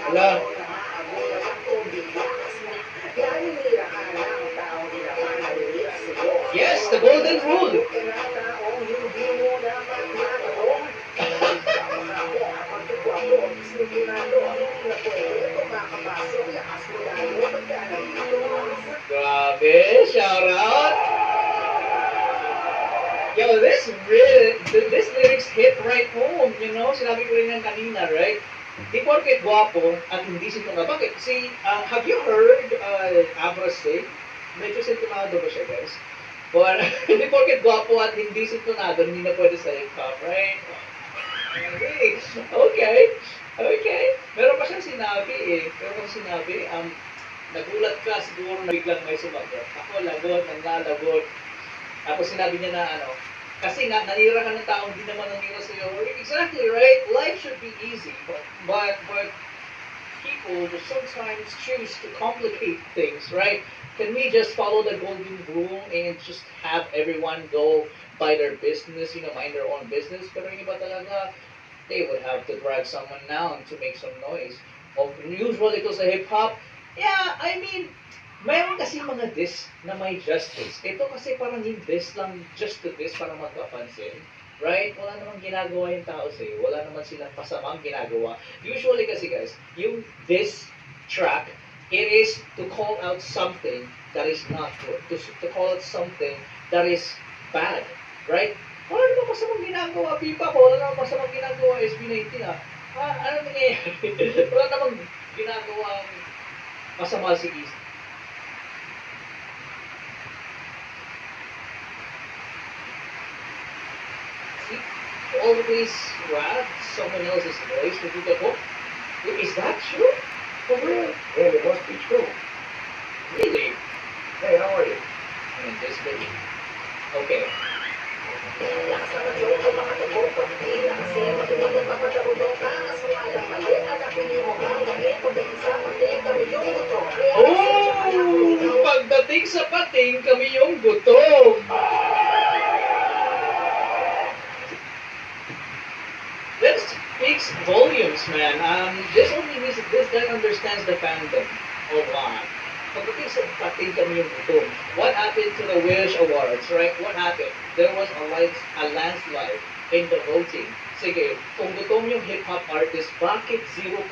Wala. Yes, the golden rule. Grabe, shout out. Yo, this lyrics hit right home, you know? Sinabi ko rin yan kanina, right? Di porket guwapo at hindi sintunga. Bakit? Have you heard Abra say? Medyo sintunado ba siya, guys? But, di porket guwapo at hindi sintunado, hindi na pwede sa hip-hop, right? Okay. Okay. Okay. Meron pa siyang sinabi eh. Nagulat ka siguro na biglang may sumagot. Ako lagot, nangalagot. Tapos sinabi niya na kasi nga, nanira ka ng taong di naman nanira sa'yo. Exactly, right? Life should be easy. But people sometimes choose to complicate things, right? Can we just follow the golden rule and just have everyone go by their business, mind their own business? Pero yung iba talaga, they would have to drag someone down to make some noise. Usual ito sa hip-hop, yeah, I mean, mayroon kasi mga diss na may justice. Ito kasi parang yung diss lang just to diss para magkapansin. Right? Wala namang ginagawa yung tao sa'yo. Wala naman silang pasamang ginagawa. Usually kasi guys, yung diss track, it is to call out something that is not good. To call out something that is bad. Right? Wala namang pasamang ginagawa, pipa ko. Wala namang pasamang ginagawa, SB19 ah. Ano nangyayari? Wala namang ginagawa masama si East. Always grab someone else's voice to do the book. Is that true? For real? Yeah, it must be true. Really? Hey, how are you? In this video. Okay. Oh! Pagdating sa pating, kami yung gutom. That speaks volumes, man. This only means that this guy understands the fandom a lot. Pagdating sa pating kami yung gutom. What happened to the Wish Awards, right? What happened? There was a landslide in the voting. Sige, kung gutom yung hip-hop artist, bakit 0%